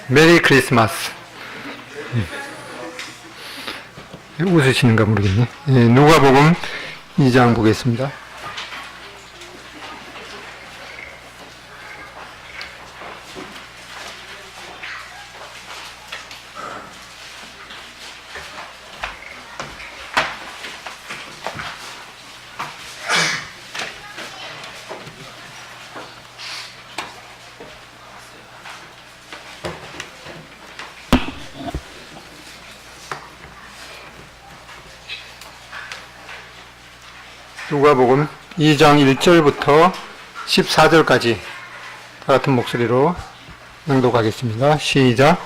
메리 크리스마스. 웃으시는가 모르겠네. 누가복음 2장 보겠습니다. 누가복음 2장 1절부터 14절까지 다 같은 목소리로 낭독하겠습니다. 시작.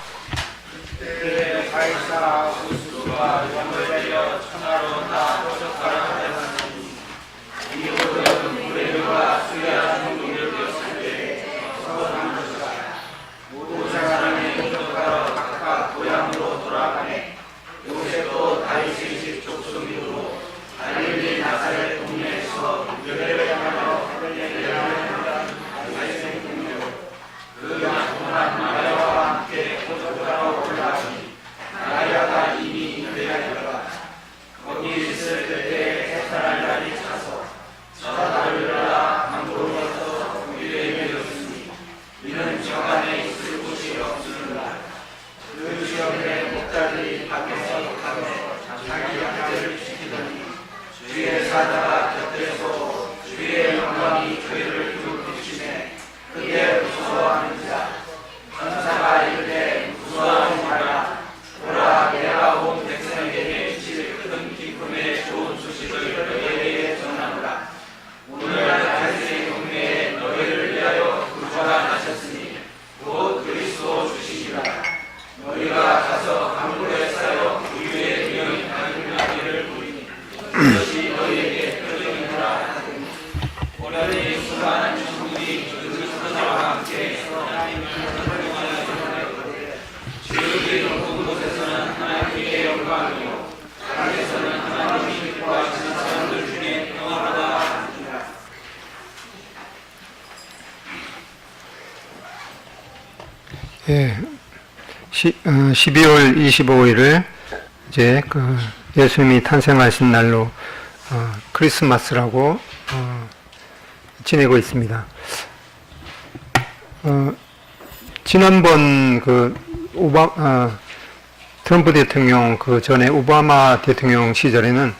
예, 12월 25일을 이제 예수님이 탄생하신 날로 크리스마스라고 지내고 있습니다. 지난번 트럼프 대통령 전에 오바마 대통령 시절에는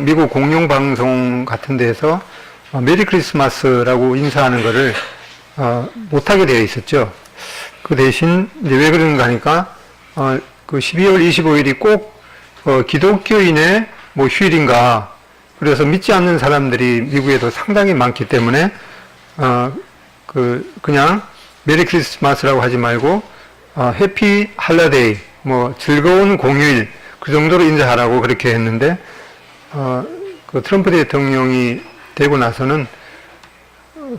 미국 공영 방송 같은 데서 메리 크리스마스라고 인사하는 것을 못하게 되어 있었죠. 그 대신 이제 왜 그런가 하니까 12월 25일이 꼭 기독교인의 휴일인가, 그래서 믿지 않는 사람들이 미국에도 상당히 많기 때문에 그냥 메리 크리스마스라고 하지 말고 해피 할러데이, 즐거운 공휴일, 그 정도로 인사하라고 그렇게 했는데 트럼프 대통령이 되고 나서는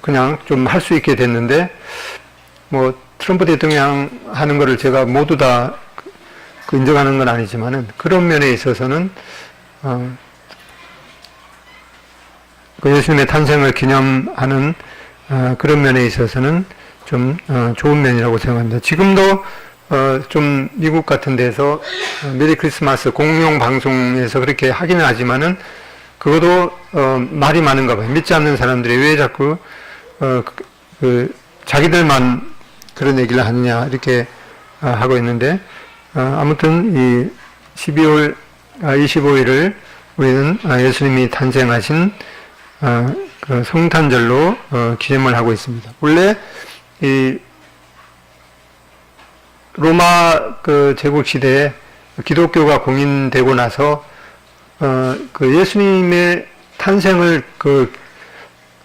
그냥 좀 할 수 있게 됐는데, 트럼프 대통령 하는 거를 제가 모두 다 인정하는 건 아니지만은, 그런 면에 있어서는, 예수님의 탄생을 기념하는, 그런 면에 있어서는 좀, 좋은 면이라고 생각합니다. 지금도, 좀 미국 같은 데서, 메리 크리스마스 공용 방송에서 그렇게 하기는 하지만은, 그것도 말이 많은가 봐요. 믿지 않는 사람들이 왜 자꾸 자기들만 그런 얘기를 하느냐 이렇게 하고 있는데, 아무튼 이 12월 25일을 우리는 예수님이 탄생하신 성탄절로 기념을 하고 있습니다. 원래 이 로마 제국 시대에 기독교가 공인되고 나서 예수님의 탄생을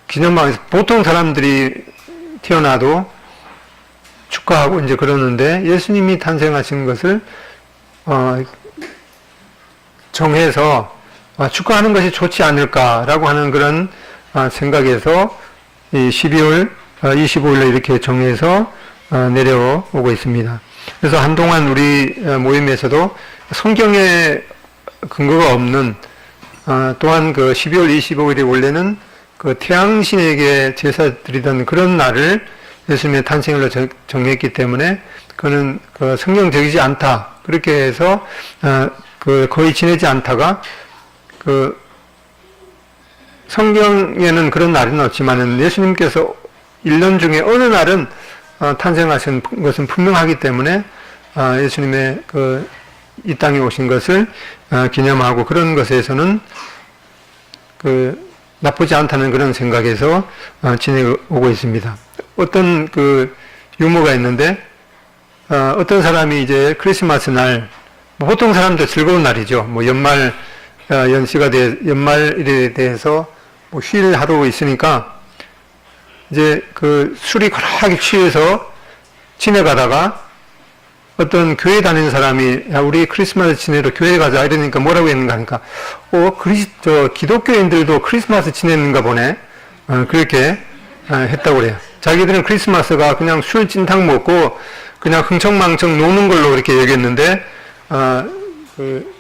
기념하면서 보통 사람들이 태어나도 축하하고 이제 그러는데, 예수님이 탄생하신 것을 정해서 축하하는 것이 좋지 않을까라고 하는 그런 생각에서 이 12월 25일에 이렇게 정해서 내려오고 있습니다. 그래서 한동안 우리 모임에서도 성경에 근거가 없는, 또한 12월 25일이 원래는 태양신에게 제사 드리던 그런 날을 예수님의 탄생일로 정했기 때문에 그는 그 성경적이지 않다. 그렇게 해서 그 거의 지내지 않다가 그 성경에는 그런 날은 없지만은 예수님께서 1년 중에 어느 날은 탄생하신 것은 분명하기 때문에 예수님의 그 이 땅에 오신 것을 기념하고 그런 것에서는 그 나쁘지 않다는 그런 생각에서 지내오고 있습니다. 어떤 그 유머가 있는데 어떤 사람이 이제 크리스마스 날 보통 사람들 즐거운 날이죠. 뭐 연말 연말일에 대해서 뭐 휴일 하루 있으니까 이제 그 술이 거하게 취해서 지내가다가 어떤 교회 다니는 사람이 야 우리 크리스마스 지내러 교회 가자 이러니까 뭐라고 했는가 하니까 기독교인들도 크리스마스 지내는가 보네. 그렇게 했다고 그래요. 자기들은 크리스마스가 그냥 술 찐탕 먹고 그냥 흥청망청 노는 걸로 그렇게 여겼는데 그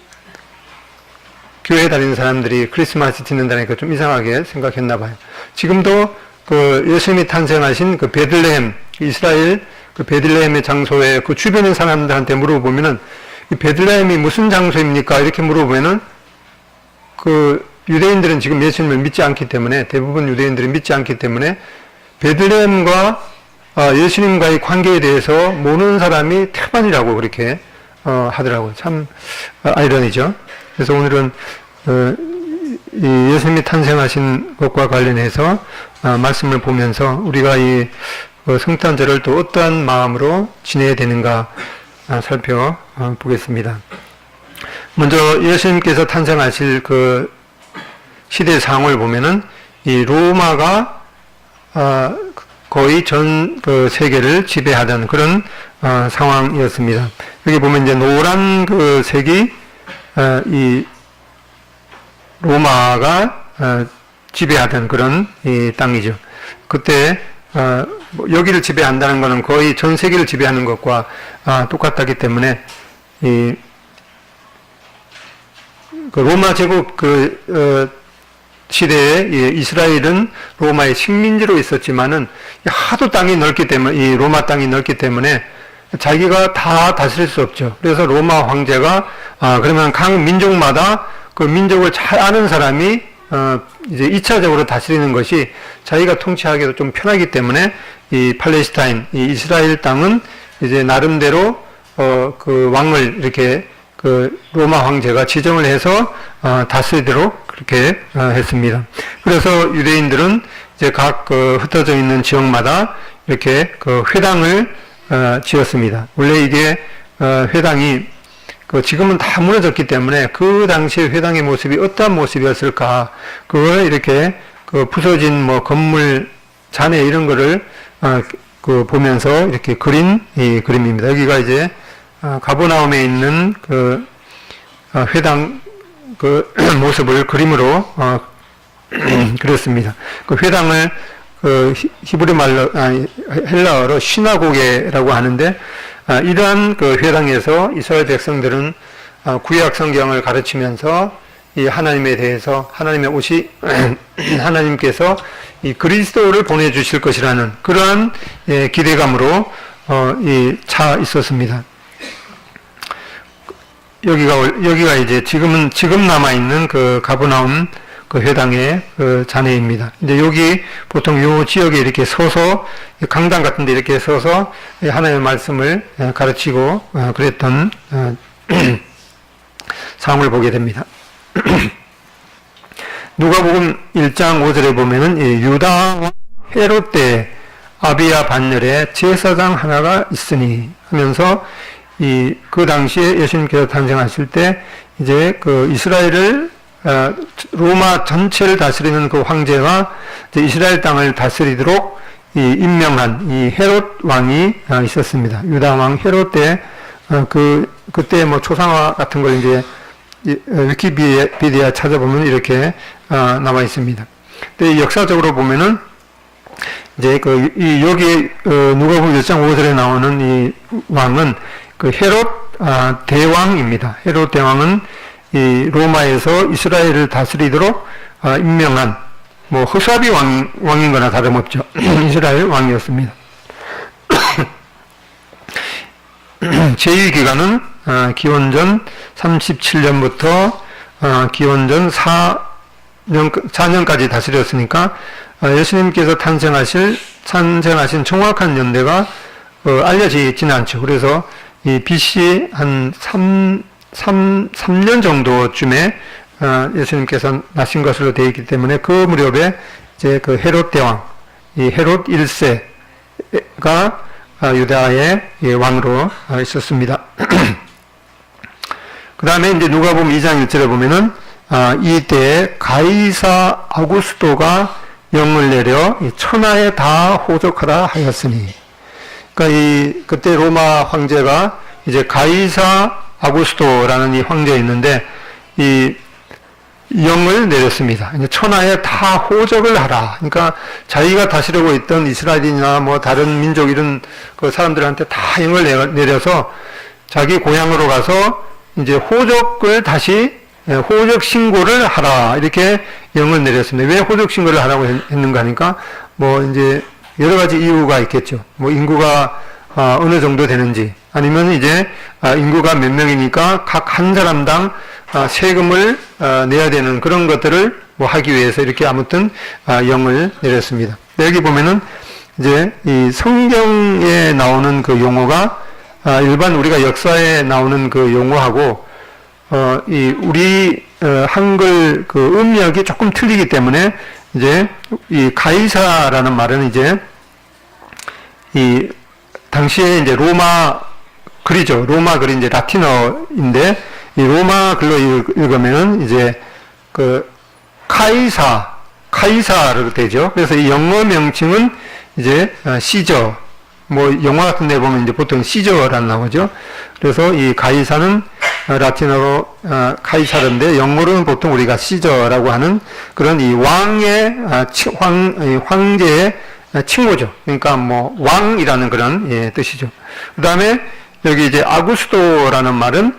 교회 다니는 사람들이 크리스마스 지낸다니까 좀 이상하게 생각했나 봐요. 지금도 그 예수님이 탄생하신 그 베들레헴 이스라엘 그 베들레헴의 장소에 그 주변의 사람들한테 물어보면은 이 베들레헴이 무슨 장소입니까? 이렇게 물어보면은 그 유대인들은 지금 예수님을 믿지 않기 때문에 대부분 유대인들이 믿지 않기 때문에 베들레헴과 예수님과의 관계에 대해서 모르는 사람이 태반이라고 그렇게 하더라고요. 참 아이러니죠. 그래서 오늘은 이 예수님이 탄생하신 것과 관련해서 말씀을 보면서 우리가 이 성탄절을 또 어떠한 마음으로 지내야 되는가 살펴보겠습니다. 먼저 예수님께서 탄생하실 그 시대 상황을 보면은 이 로마가 거의 전 그 세계를 지배하던 그런 상황이었습니다. 여기 보면 이제 노란 그 색이 이 로마가 지배하던 그런 이 땅이죠. 그때 여기를 지배한다는 것은 거의 전 세계를 지배하는 것과 똑같았기 때문에 이 그 로마 제국 그 시대에 이스라엘은 로마의 식민지로 있었지만은 하도 땅이 넓기 때문에 이 로마 땅이 넓기 때문에 자기가 다 다스릴 수 없죠. 그래서 로마 황제가 그러면 각 민족마다 그 민족을 잘 아는 사람이 이제 2차적으로 다스리는 것이 자기가 통치하기도 좀 편하기 때문에 이 팔레스타인, 이 이스라엘 땅은 이제 나름대로 그 왕을 이렇게 그 로마 황제가 지정을 해서 다스리도록 그렇게 했습니다. 그래서 유대인들은 이제 각 그 흩어져 있는 지역마다 이렇게 그 회당을 지었습니다. 원래 이게 회당이 그 지금은 다 무너졌기 때문에 그 당시의 회당의 모습이 어떠한 모습이었을까 그걸 이렇게 그 부서진 뭐 건물 잔해 이런 거를 그 보면서 이렇게 그린 이 그림입니다. 여기가 이제 가버나움에 있는 그 회당 그 모습을 그림으로 그렸습니다. 그 회당을 그 히브리 말로 헬라어로 시나고게라고 하는데 이러한 그 회당에서 이스라엘 백성들은 구약 성경을 가르치면서 이 하나님에 대해서 하나님의 옷이 하나님께서 이 그리스도를 보내주실 것이라는 그러한 기대감으로 차 있었습니다. 여기가 이제 지금 남아있는 그 가버나움 그 회당의 그 잔해입니다. 이제 여기 보통 요 지역에 이렇게 서서 강당 같은 데 이렇게 서서 하나님의 말씀을 가르치고 그랬던 상황을 보게 됩니다. 누가복음 1장 5절에 보면은 유다 헤롯 때 아비야 반열에 제사장 하나가 있으니 하면서 그 당시에 예수님께서 탄생하실 때 이제 그 이스라엘을 로마 전체를 다스리는 그 황제가 이제 이스라엘 땅을 다스리도록 임명한 이 헤롯 왕이 있었습니다. 유다 왕 헤롯 때 그때 뭐 초상화 같은 걸 이제 위키피디아 찾아보면 이렇게 나와 있습니다. 근데 역사적으로 보면은 이제 여기 누가복음 1장 5절에 나오는 이 왕은 그 헤롯 대왕입니다. 헤롯 대왕은 이 로마에서 이스라엘을 다스리도록 임명한 뭐 허사비 왕인 거나 다름없죠. 이스라엘 왕이었습니다. 제1기간은 기원전 37년부터 기원전 4년까지 다스렸으니까 예수님께서 탄생하신 정확한 연대가 알려져 있지는 않죠. 그래서 이 BC 한 3년 정도쯤에 예수님께서 나신 것으로 되어 있기 때문에 그 무렵에 이제 그 헤롯 대왕, 이 헤롯 1세가 유다의 왕으로 있었습니다. 그 다음에 이제 누가복음 2장 1절에 보면은 이때에 가이사 아구스토가 영을 내려 천하에 다 호적하라 하였으니, 그러니까 그때 로마 황제가 이제 가이사 아구스토라는 이 황제였는데 이 영을 내렸습니다. 이제 천하에 다 호적을 하라. 그러니까 자기가 다스리고 있던 이스라엘이나 뭐 다른 민족 이런 그 사람들한테 다 영을 내려서 자기 고향으로 가서 이제 호적을 다시 호적 신고를 하라. 이렇게 영을 내렸습니다. 왜 호적 신고를 하라고 했는가 하니까 뭐 이제 여러 가지 이유가 있겠죠. 뭐 인구가 어느 정도 되는지, 아니면 이제 인구가 몇 명이니까 각 한 사람당 세금을 내야 되는 그런 것들을 뭐 하기 위해서 이렇게 아무튼 영을 내렸습니다. 여기 보면은 이제 이 성경에 나오는 그 용어가 일반 우리가 역사에 나오는 그 용어하고 이 우리 한글 그 음역이 조금 틀리기 때문에 이제 이 가이사라는 말은 이제 이 당시에 이제 로마 글이죠. 로마 글이 이제 라틴어인데 이 로마 글로 읽으면은 이제 그 카이사로 되죠. 그래서 이 영어 명칭은 이제 시저, 뭐 영화 같은 데 보면 이제 보통 시저라는 나오죠. 그래서 이 가이사는 라틴어로 카이사르인데 영어로는 보통 우리가 시저라고 하는 그런 이 왕의 황제의 칭호죠. 그러니까 뭐 왕이라는 그런 뜻이죠. 그다음에 여기 이제 아구스토라는 말은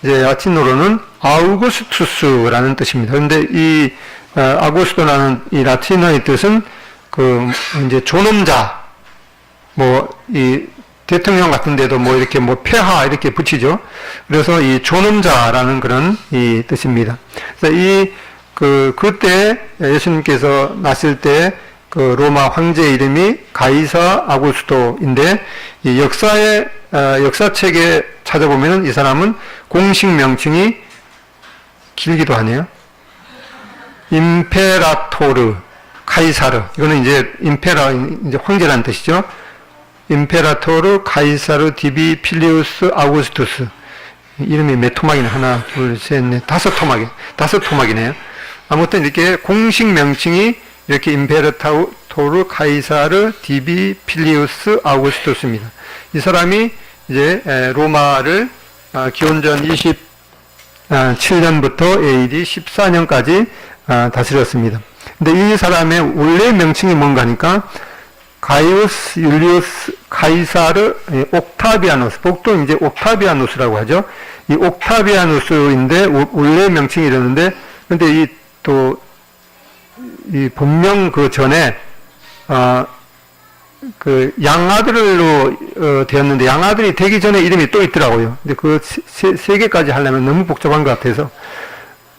이제 라틴어로는 아우구스투스라는 뜻입니다. 그런데 이 아구스토라는 이 라틴어의 뜻은 그 이제 존엄자, 뭐 이 대통령 같은 데도 뭐 이렇게 뭐 폐하 이렇게 붙이죠. 그래서 이 존엄자라는 그런 이 뜻입니다. 그래서 그때 예수님께서 났을 때 그 로마 황제 이름이 가이사 아구스토인데 이 역사책에 찾아보면은 이 사람은 공식 명칭이 길기도 하네요. 임페라토르 카이사르. 이거는 이제 이제 황제라는 뜻이죠. 임페라토르 카이사르 디비 필리우스 아우구스투스. 이름이 몇 토막이네? 하나, 둘, 셋, 넷, 다섯 토막이네요. 아무튼 이렇게 공식 명칭이 이렇게 임페라토르 카이사르 디비 필리우스 아우구스투스입니다. 이 사람이 이제 로마를 기원전 27년부터 AD 14년까지 다스렸습니다. 근데 이 사람의 원래 명칭이 뭔가 하니까 가이우스 율리우스 카이사르 옥타비아누스, 보통 이제 옥타비아누스라고 하죠. 이 옥타비아누스인데 원래 명칭이 이러는데, 근데 이 본명 그 전에 그 양아들로 되었는데 양아들이 되기 전에 이름이 또 있더라고요. 근데 그 세 개까지 하려면 너무 복잡한 것 같아서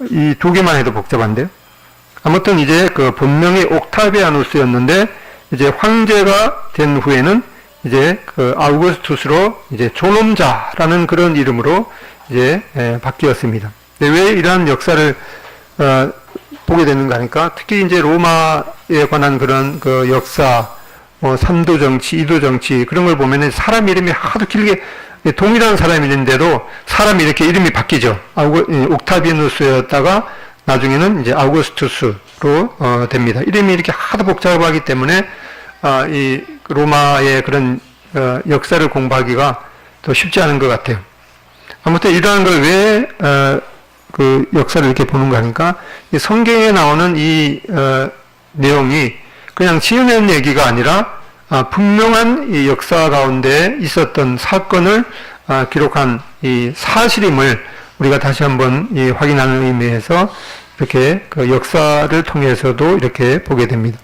이 두 개만 해도 복잡한데요. 아무튼 이제 그 본명이 옥타비아누스였는데 이제 황제가 된 후에는 이제 그 아우구스투스로 이제 존엄자라는 그런 이름으로 이제 바뀌었습니다. 왜 이러한 역사를 보게 되는가 하니까 특히 이제 로마에 관한 그런 그 역사, 뭐 3도 정치, 2도 정치 그런 걸 보면은 사람 이름이 하도 길게 동일한 사람인데도 사람이 이렇게 이름이 바뀌죠. 옥타비아누스였다가 나중에는 이제 아우구스투스로 됩니다. 이름이 이렇게 하도 복잡하기 때문에 이 로마의 그런 역사를 공부하기가 더 쉽지 않은 것 같아요. 아무튼 이러한 걸 왜 그 역사를 이렇게 보는가 하니까 이 성경에 나오는 이 내용이 그냥 지어낸 얘기가 아니라 분명한 이 역사 가운데 있었던 사건을 기록한 이 사실임을 우리가 다시 한번 확인하는 의미에서 이렇게 그 역사를 통해서도 이렇게 보게 됩니다.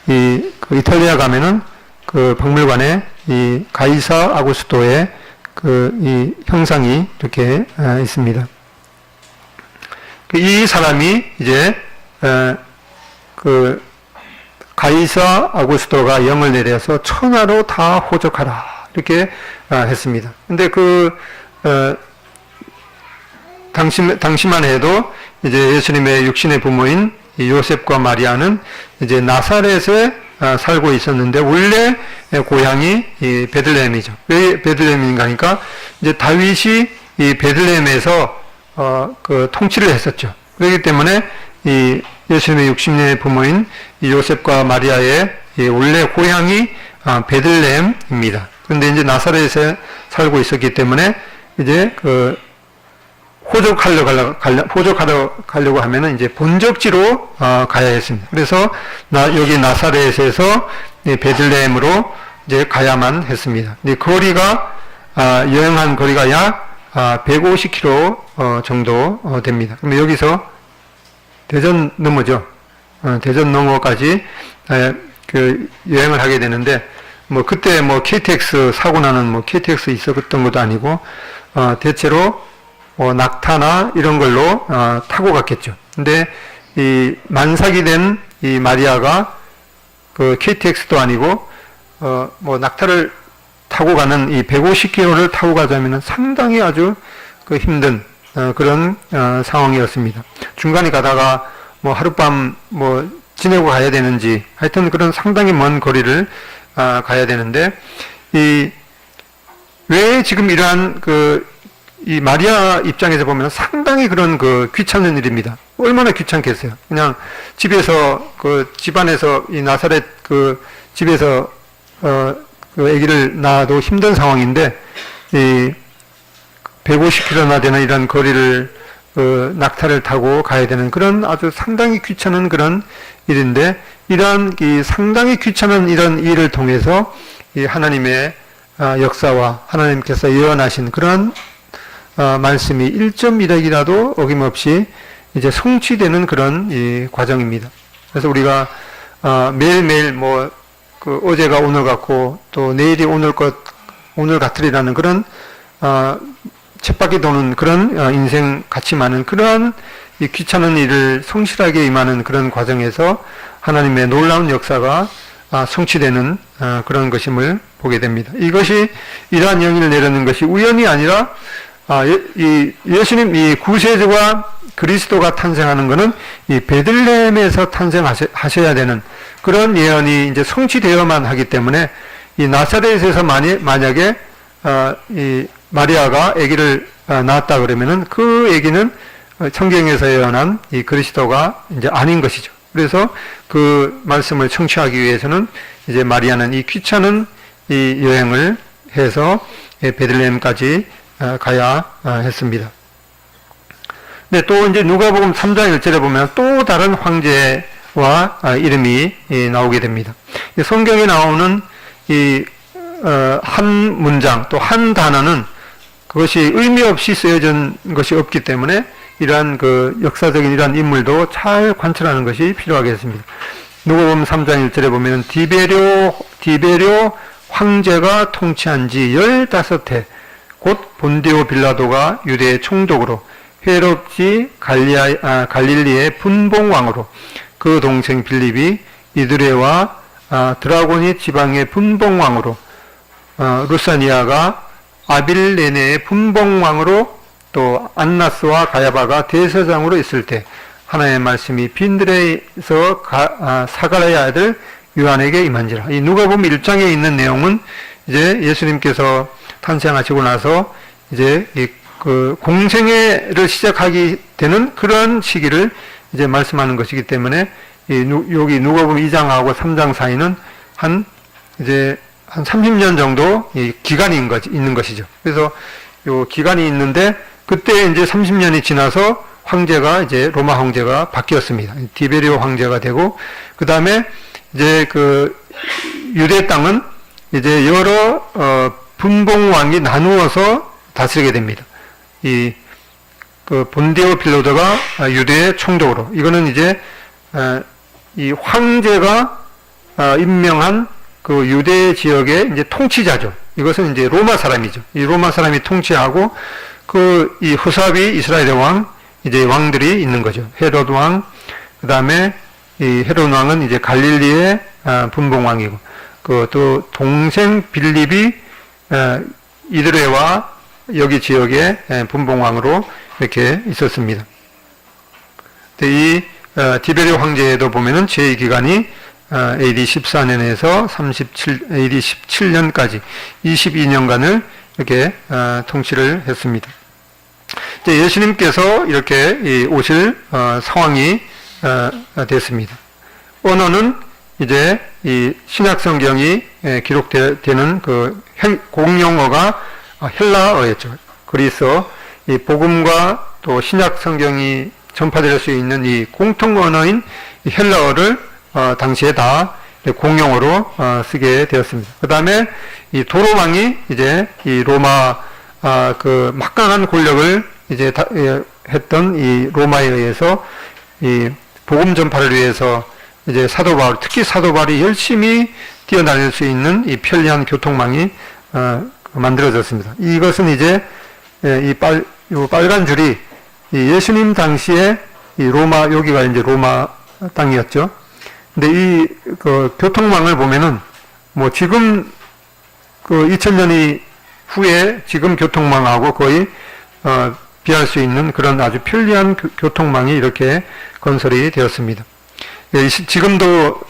그 이탈리아 가면은 그 박물관에 이 가이사 아구스토의 이 형상이 이렇게 있습니다. 이 사람이 이제 가이사 아구스토가 영을 내려서 천하로 다 호적하라 이렇게 했습니다. 근데 당시만 해도 이제 예수님의 육신의 부모인 요셉과 마리아는 이제 나사렛에 살고 있었는데 원래 고향이 이 베들레헴이죠. 왜 베들레헴인가 하니까 이제 다윗이 이 베들레헴에서 통치를 했었죠. 그렇기 때문에 이 예수님의 육신의 부모인 이 요셉과 마리아의 이 원래 고향이 베들레헴입니다. 그런데 이제 나사렛에 살고 있었기 때문에 이제 호적하러 가려고 하면은 이제 본적지로 가야 했습니다. 그래서 여기 나사렛에서 베들레헴으로 이제 가야만 했습니다. 이 거리가 여행한 거리가 약 150km 정도 됩니다. 그럼 여기서 대전 넘어죠. 대전 넘어까지 여행을 하게 되는데 그때 KTX 사고 나는 KTX 있었던 것도 아니고 대체로 낙타나 이런 걸로 타고 갔겠죠. 근데 이 만삭이 된 이 마리아가 KTX도 아니고 낙타를 타고 가는 이 150km를 타고 가자면은 상당히 아주 힘든 그런 상황이었습니다. 중간에 가다가 하룻밤 지내고 가야 되는지 하여튼 그런 상당히 먼 거리를 가야 되는데 왜 지금 이러한 이 마리아 입장에서 보면 상당히 그런 귀찮은 일입니다. 얼마나 귀찮겠어요. 그냥 집에서 집안에서 이 나사렛 집에서 아기를 낳아도 힘든 상황인데 이 150km나 되는 이런 거리를 낙타를 타고 가야 되는 그런 아주 상당히 귀찮은 그런 일인데 이러한 이 상당히 귀찮은 이런 일을 통해서 이 하나님의 역사와 하나님께서 예언하신 그런 말씀이 1.1핵이라도 어김없이 이제 성취되는 그런 이 과정입니다. 그래서 우리가 매일매일 어제가 오늘 같고 또 내일이 오늘 같으리라는 그런 쳇바퀴 도는 그런 인생 같이 많은 그러한 이 귀찮은 일을 성실하게 임하는 그런 과정에서 하나님의 놀라운 역사가 성취되는 그런 것임을 보게 됩니다. 이러한 영을 내려는 것이 우연이 아니라 예수님 이 구세주가 그리스도가 탄생하는 것은 이 베들레헴에서 탄생하셔야 되는 그런 예언이 이제 성취되어야만 하기 때문에 이 나사렛에서 만약에 이 마리아가 아기를 낳았다 그러면은 그 아기는 성경에서 예언한 이 그리스도가 이제 아닌 것이죠. 그래서 그 말씀을 성취하기 위해서는 이제 마리아는 이 귀찮은 이 여행을 해서 베들레헴까지 가야 했습니다. 네, 또 이제 누가복음 3장 1절에 보면 또 다른 황제와 이름이 나오게 됩니다. 성경에 나오는 한 문장 또 한 단어는 그것이 의미 없이 쓰여진 것이 없기 때문에 이러한 역사적인 이러한 인물도 잘 관찰하는 것이 필요하겠습니다. 누가복음 3장 1절에 보면 디베료 황제가 통치한 지 15해 곧 본디오 빌라도가 유대의 총독으로 헤롯이 갈릴리의 분봉왕으로 그 동생 빌립이 이두레와 드라고니 지방의 분봉왕으로 루사니아가 아빌레네의 분봉왕으로 또 안나스와 가야바가 대서장으로 있을 때 하나님의 말씀이 빈들에서 사가랴의 아들 요한에게 임한지라. 이 누가복음 1장에 있는 내용은 이제 예수님께서 탄생하시고 나서 이제 공생애를 시작하게 되는 그런 시기를 이제 말씀하는 것이기 때문에 여기 누가복음 2장하고 3장 사이는 한 30년 정도 기간이 있는 것이죠. 그래서 요 기간이 있는데 그때 이제 30년이 지나서 황제가 이제 로마 황제가 바뀌었습니다. 디베리오 황제가 되고 그 다음에 이제 유대 땅은 이제 여러 분봉왕이 나누어서 다스리게 됩니다. 본디오 빌라도가 유대의 총독으로 이거는 이제 이 황제가 임명한 그 유대 지역의 이제 통치자죠. 이것은 이제 로마 사람이죠. 이 로마 사람이 통치하고 이 후사비 이스라엘의 왕, 이제 왕들이 있는 거죠. 헤롯 왕, 그 다음에 이 헤롯 왕은 이제 갈릴리의 분봉 왕이고, 또 동생 빌립이 이드레와 여기 지역의 분봉 왕으로 이렇게 있었습니다. 이 디베르 황제에도 보면은 제 기간이 AD 14년에서 AD 17년까지 22년간을 이렇게 통치를 했습니다. 이제 예수님께서 이렇게 오실 상황이 됐습니다. 언어는 이제 이 신약 성경이 기록되는 그 공용어가 헬라어였죠. 그래서 이 복음과 또 신약 성경이 전파될 수 있는 이 공통 언어인 헬라어를 당시에 다 공용어로 쓰게 되었습니다. 그 다음에 이 도로왕이 이제 이 로마 그 막강한 권력을 이제 했던 이 로마에 의해서 이 복음 전파를 위해서 이제 사도 바울, 특히 사도 바울이 열심히 뛰어다닐 수 있는 이 편리한 교통망이 만들어졌습니다. 이것은 이제 이 빨간 줄이 이 예수님 당시에 이 로마, 여기가 이제 로마 땅이었죠. 근데 이 그 교통망을 보면은 뭐 지금 그 2000년이 후에 지금 교통망하고 거의 비할 수 있는 그런 아주 편리한 교통망이 이렇게 건설이 되었습니다. 예, 지금도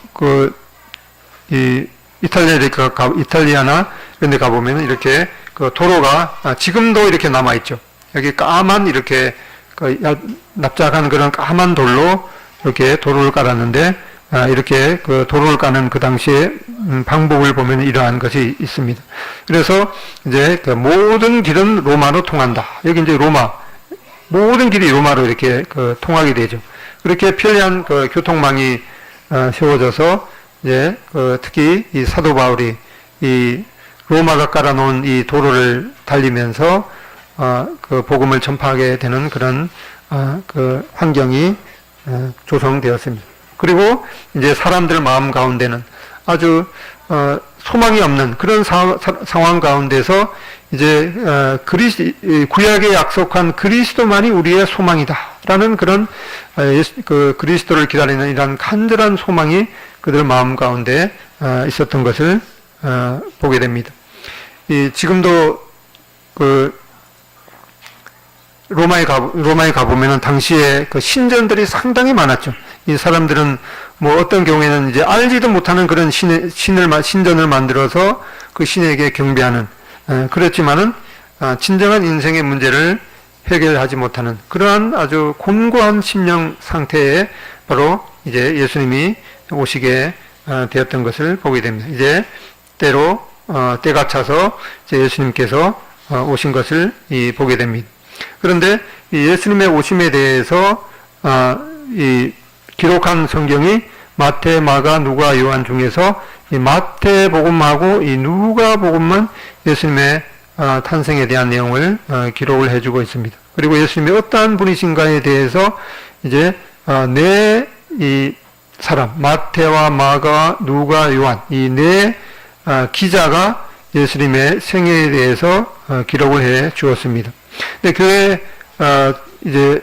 이 이탈리아나 이런 데 가보면 이렇게 그 도로가 지금도 이렇게 남아있죠. 여기 까만 이렇게 납작한 그런 까만 돌로 이렇게 도로를 깔았는데 이렇게 그 도로를 까는 그 당시에 방법을 보면 이러한 것이 있습니다. 그래서 이제 그 모든 길은 로마로 통한다. 여기 이제 로마, 모든 길이 로마로 이렇게 통하게 되죠. 그렇게 편리한 그 교통망이 세워져서 이제 특히 이 사도 바울이 이 로마가 깔아놓은 이 도로를 달리면서 그 복음을 전파하게 되는 그런 그 환경이 조성되었습니다. 그리고 이제 사람들 마음 가운데는 아주 소망이 없는 그런 상황 가운데서 이제 구약에 약속한 그리스도만이 우리의 소망이다라는 그런 그 그리스도를 기다리는 이런 간절한 소망이 그들 마음 가운데 있었던 것을 보게 됩니다. 지금도 그 로마에 가보면은 당시에 그 신전들이 상당히 많았죠. 이 사람들은 뭐 어떤 경우에는 이제 알지도 못하는 그런 신전을 만들어서 그 신에게 경배하는, 그렇지만은, 진정한 인생의 문제를 해결하지 못하는 그러한 아주 곤고한 심령 상태에 바로 이제 예수님이 오시게 되었던 것을 보게 됩니다. 이제 때가 차서 이제 예수님께서 오신 것을 보게 됩니다. 그런데 이 예수님의 오심에 대해서 이 기록한 성경이 마태, 마가, 누가, 요한 중에서 이 마태복음하고 이 누가복음만 예수님의 탄생에 대한 내용을 기록을 해주고 있습니다. 그리고 예수님이 어떠한 분이신가에 대해서 이제 이 사람 마태와 마가, 누가, 요한 이 네 기자가 예수님의 생애에 대해서 기록을 해 주었습니다. 근데 교회 이제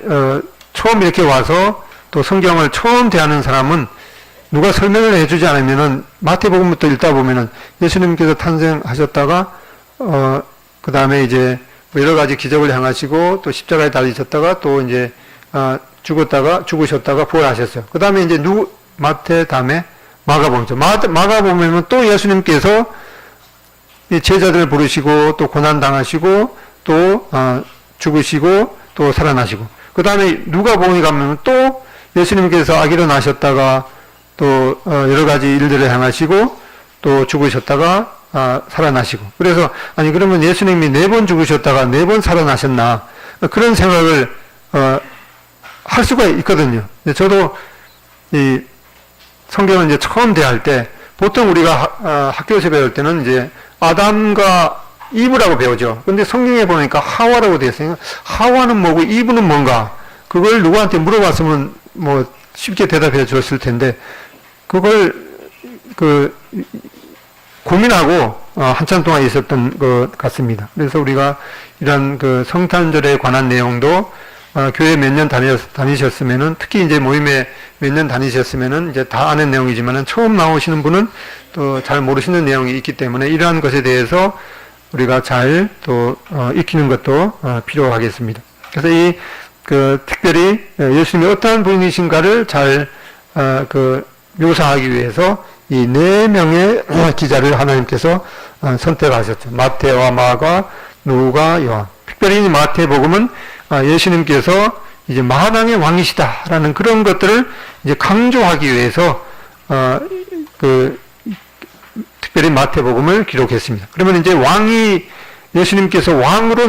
처음 이렇게 와서 또 성경을 처음 대하는 사람은 누가 설명을 해주지 않으면은 마태복음부터 읽다 보면은 예수님께서 탄생하셨다가 그 다음에 이제 여러 가지 기적을 행하시고 또 십자가에 달리셨다가 또 이제 죽으셨다가 부활하셨어요. 그 다음에 이제 마태 다음에 마가복음이죠. 마가복음은 또 예수님께서 이 제자들을 부르시고 또 고난 당하시고 또 죽으시고 또 살아나시고 그 다음에 누가복음에 가면 또 예수님께서 아기로 나셨다가 또 여러 가지 일들을 행하시고 또 죽으셨다가 살아나시고 그래서 아니 그러면 예수님이 4번 죽으셨다가 4번 살아나셨나 그런 생각을 할 수가 있거든요. 저도 이 성경을 이제 처음 대할 때 보통 우리가 학교에서 배울 때는 이제 아담과 이브라고 배우죠. 근데 성경에 보니까 하와라고 되어 있어요. 하와는 뭐고 이브는 뭔가 그걸 누구한테 물어봤으면 뭐 쉽게 대답해 줬을 텐데 그걸 고민하고 한참 동안 있었던 것 같습니다. 그래서 우리가 이런 그 성탄절에 관한 내용도 교회 몇 년 다니셨으면은, 특히 이제 모임에 몇 년 다니셨으면은 이제 다 아는 내용이지만은 처음 나오시는 분은 또 잘 모르시는 내용이 있기 때문에 이러한 것에 대해서 우리가 잘 또 익히는 것도 필요하겠습니다. 그래서 특별히 예수님이 어떠한 분이신가를 잘 묘사하기 위해서 이 4명의 기자를 하나님께서 선택하셨죠. 마태와 마가, 누가, 요한. 특별히 마태복음은 예수님께서 이제 만왕의 왕이시다라는 그런 것들을 이제 강조하기 위해서 특별히 마태복음을 기록했습니다. 그러면 이제 예수님께서 왕으로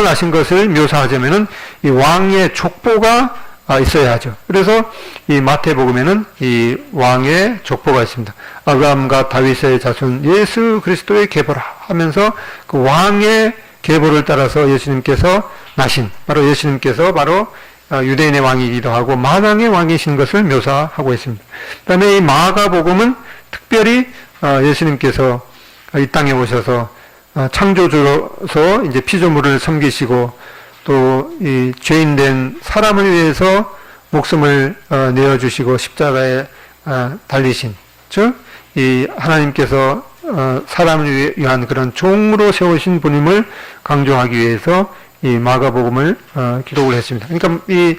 나신 것을 묘사하자면은 이 왕의 족보가 있어야 하죠. 그래서 이 마태복음에는 이 왕의 족보가 있습니다. 아브라함과 다윗의 자손 예수 그리스도의 계보라 하면서 그 왕의 계보를 따라서 예수님께서 나신, 바로 예수님께서 바로 유대인의 왕이기도 하고 만왕의 왕이신 것을 묘사하고 있습니다. 그 다음에 이 마가복음은 특별히 예수님께서 이 땅에 오셔서 창조주로서 이제 피조물을 섬기시고 또 이 죄인된 사람을 위해서 목숨을 내어주시고 십자가에 달리신, 즉 이 하나님께서 사람을 위한 그런 종으로 세우신 분임을 강조하기 위해서 이 마가복음을 기록을 했습니다. 그러니까 이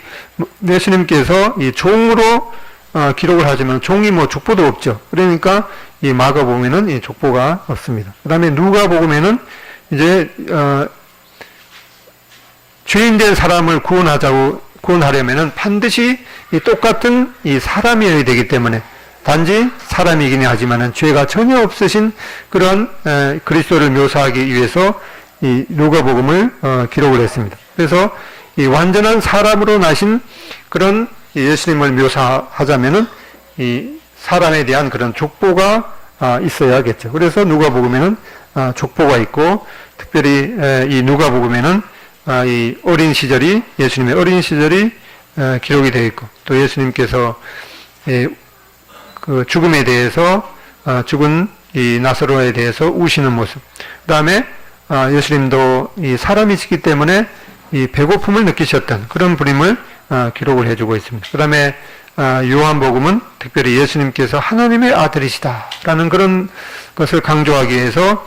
예수님께서 이 종으로 기록을 하지만 종이 뭐 족보도 없죠. 그러니까 이 마가복음에는 이 족보가 없습니다. 그 다음에 누가복음에는 이제 죄인된 사람을 구원하려면은 반드시 이 똑같은 이 사람이어야 되기 때문에, 단지 사람이긴 하지만은 죄가 전혀 없으신 그런 그리스도를 묘사하기 위해서 이 누가복음을 기록을 했습니다. 그래서 이 완전한 사람으로 나신 그런 예수님을 묘사하자면은 이 사람에 대한 그런 족보가 있어야겠죠. 그래서 누가복음에는 족보가 있고, 특별히 이 누가복음에는 이 어린 시절이, 예수님의 어린 시절이 기록이 되어 있고, 또 예수님께서 그 죽음에 대해서, 죽은 이 나사로에 대해서 우시는 모습. 그 다음에 예수님도 이 사람이시기 때문에 이 배고픔을 느끼셨던 그런 분임을 기록을 해주고 있습니다. 그 다음에 요한복음은 특별히 예수님께서 하나님의 아들이시다라는 그런 것을 강조하기 위해서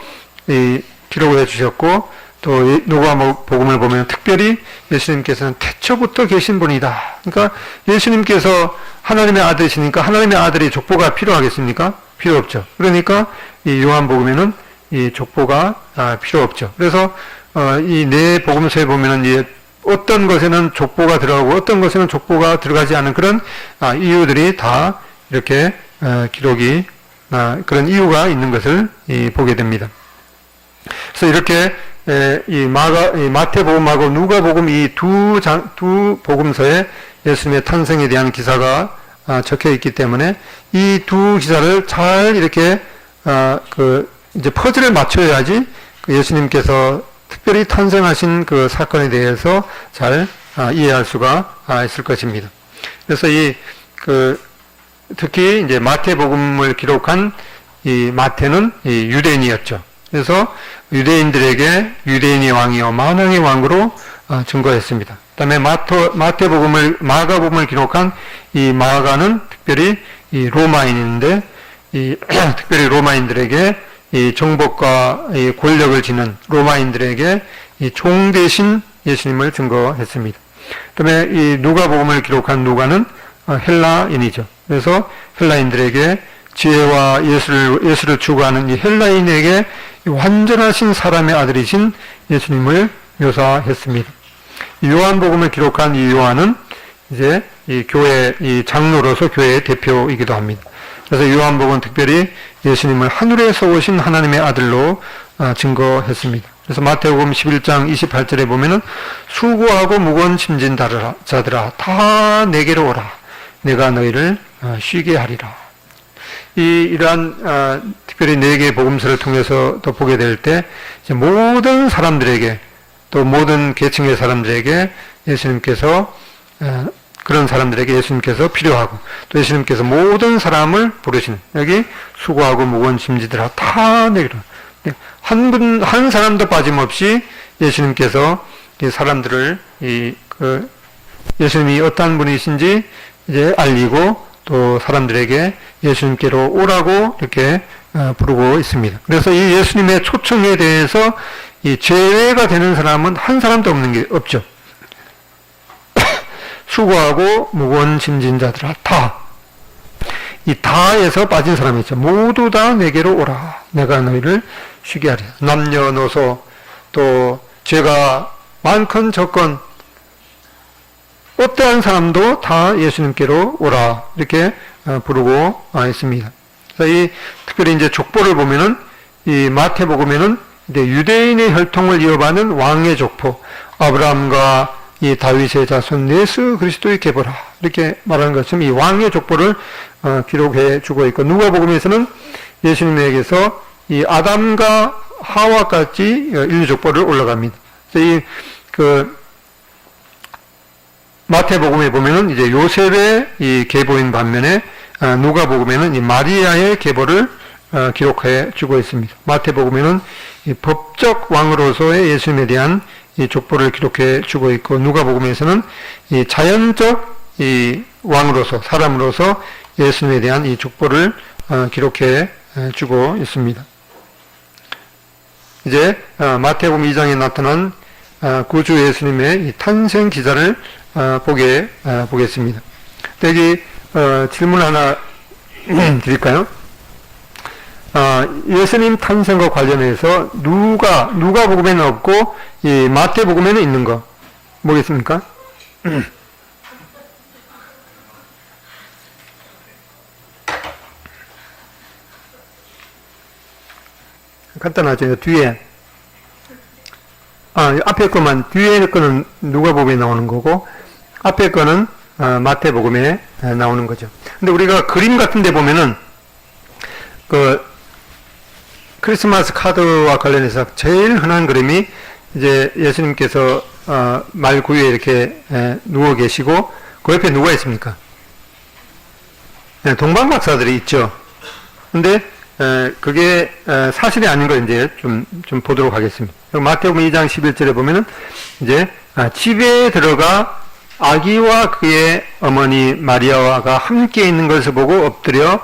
기록을 해주셨고, 또 누가복음을 보면 특별히 예수님께서는 태초부터 계신 분이다. 그러니까 예수님께서 하나님의 아들이시니까 하나님의 아들이 족보가 필요하겠습니까? 필요 없죠. 그러니까 이 요한복음에는 이 족보가 필요 없죠. 그래서 이 네 복음서에 보면은 어떤 것에는 족보가 들어가고 어떤 것에는 족보가 들어가지 않은 그런 이유들이 다 이렇게 기록이 그런 이유가 있는 것을 보게 됩니다. 그래서 이렇게 이 마태복음하고 누가복음 이 두 복음서에 예수님의 탄생에 대한 기사가 적혀 있기 때문에 이 두 기사를 잘 이렇게 이제 퍼즐을 맞춰야지 예수님께서 특별히 탄생하신 그 사건에 대해서 잘 이해할 수가 있을 것입니다. 그래서 특히 이제 마태복음을 기록한 이 마태는 이 유대인이었죠. 그래서 유대인들에게 유대인의 왕이요 만왕의 왕으로 증거했습니다. 그다음에 마가복음을 기록한 이 마가는 특별히 이 로마인인데, 특별히 로마인들에게 이 정복과 이 권력을 지닌 로마인들에게 이 종 대신 예수님을 증거했습니다. 그다음에 이 누가복음을 기록한 누가는 헬라인이죠. 그래서 헬라인들에게 지혜와 예수를 추구하는 이 헬라인에게 완전하신 사람의 아들이신 예수님을 묘사했습니다. 요한복음을 기록한 이 요한은 이제 이 교회 이 장로로서 교회의 대표이기도 합니다. 그래서 요한복음은 특별히 예수님을 하늘에서 오신 하나님의 아들로 증거했습니다. 그래서 마태복음 11장 28절에 보면은 수고하고 무거운 짐진 자들아 다 내게로 오라 내가 너희를 쉬게 하리라. 이러한 특별히 네 개의 복음서를 통해서 또 보게 될 때 모든 사람들에게 또 모든 계층의 사람들에게 예수님께서 그런 사람들에게 예수님께서 필요하고, 또 예수님께서 모든 사람을 부르시는, 여기 수고하고 무거운 짐지들아 다 내게로, 한 사람도 빠짐없이 예수님께서 이 사람들을 예수님이 어떠한 분이신지 이제 알리고, 또 사람들에게 예수님께로 오라고 이렇게 부르고 있습니다. 그래서 이 예수님의 초청에 대해서 이 제외가 되는 사람은 한 사람도 없는 게 없죠. 수고하고 무거운 짐진 자들아 다, 이 다에서 빠진 사람이 있죠. 모두 다 내게로 오라, 내가 너희를 쉬게 하리라. 남녀노소, 또 죄가 많건 적건 어떠한 사람도 다 예수님께로 오라, 이렇게 부르고 있습니다. 그래서 특별히 이제 족보를 보면은, 이 마태복음에는 이제 유대인의 혈통을 이어받는 왕의 족보, 아브라함과 이 다윗의 자손 예수 그리스도의 계보라, 이렇게 말하는 것처럼 이 왕의 족보를 기록해 주고 있고, 누가복음에서는 예수님에게서 이 아담과 하와까지 인류 족보를 올라갑니다. 그래서 마태복음에 보면은 이제 요셉의 이 계보인 반면에 누가복음에는 이 마리아의 계보를 기록해 주고 있습니다. 마태복음에는 이 법적 왕으로서의 예수님에 대한 이 족보를 기록해 주고 있고, 누가복음에서는 이 자연적 이 왕으로서, 사람으로서 예수님에 대한 이 족보를 기록해 주고 있습니다. 이제 마태복음 2장에 나타난 구주 예수님의 이 탄생 기사를 보겠습니다. 여기 질문 하나 드릴까요? 예수님 탄생과 관련해서 누가복음에는 없고 이 마태복음에는 있는 거 뭐겠습니까? 간단하죠. 뒤에 앞에 거만, 뒤에 거는 누가복음에 나오는 거고 앞에 거는 마태복음에 나오는 거죠. 근데 우리가 그림 같은 데 보면은 크리스마스 카드와 관련해서 제일 흔한 그림이 이제 예수님께서 말구유에 이렇게 누워 계시고 그 옆에 누가 있습니까? 동방박사들이 있죠. 근데 그게 사실이 아닌 걸 이제 좀 보도록 하겠습니다. 마태복음 2장 11절에 보면은 이제 집에 들어가 아기와 그의 어머니 마리아가 함께 있는 것을 보고 엎드려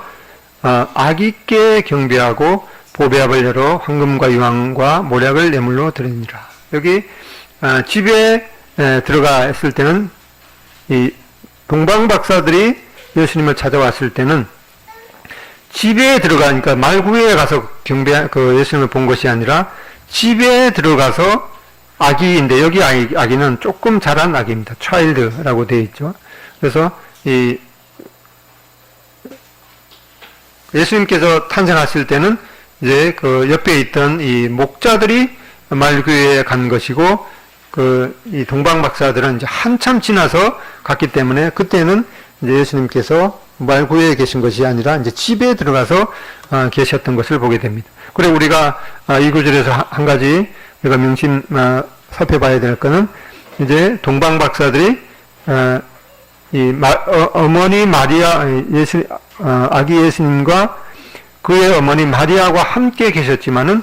아기께 경배하고 보배압을 열어 황금과 유황과 모략을 예물로 드리니라. 여기 집에 들어가 있을 때는 이 동방박사들이 예수님을 찾아왔을 때는 집에 들어가니까 말구유에 가서 예수님을 본 것이 아니라 집에 들어가서 아기인데, 여기 아기는 조금 자란 아기입니다. child라고 되어 있죠. 그래서 예수님께서 탄생하실 때는 이제 그 옆에 있던 이 목자들이 말구유에 간 것이고, 이 동방박사들은 이제 한참 지나서 갔기 때문에 그때는 이제 예수님께서 말구유에 계신 것이 아니라 이제 집에 들어가서 계셨던 것을 보게 됩니다. 그래 우리가 이 구절에서 한 가지 우리가 명심 살펴봐야 될 것은, 이제 동방박사들이 어머니 마리아 아기 예수님과 그의 어머니 마리아와 함께 계셨지만은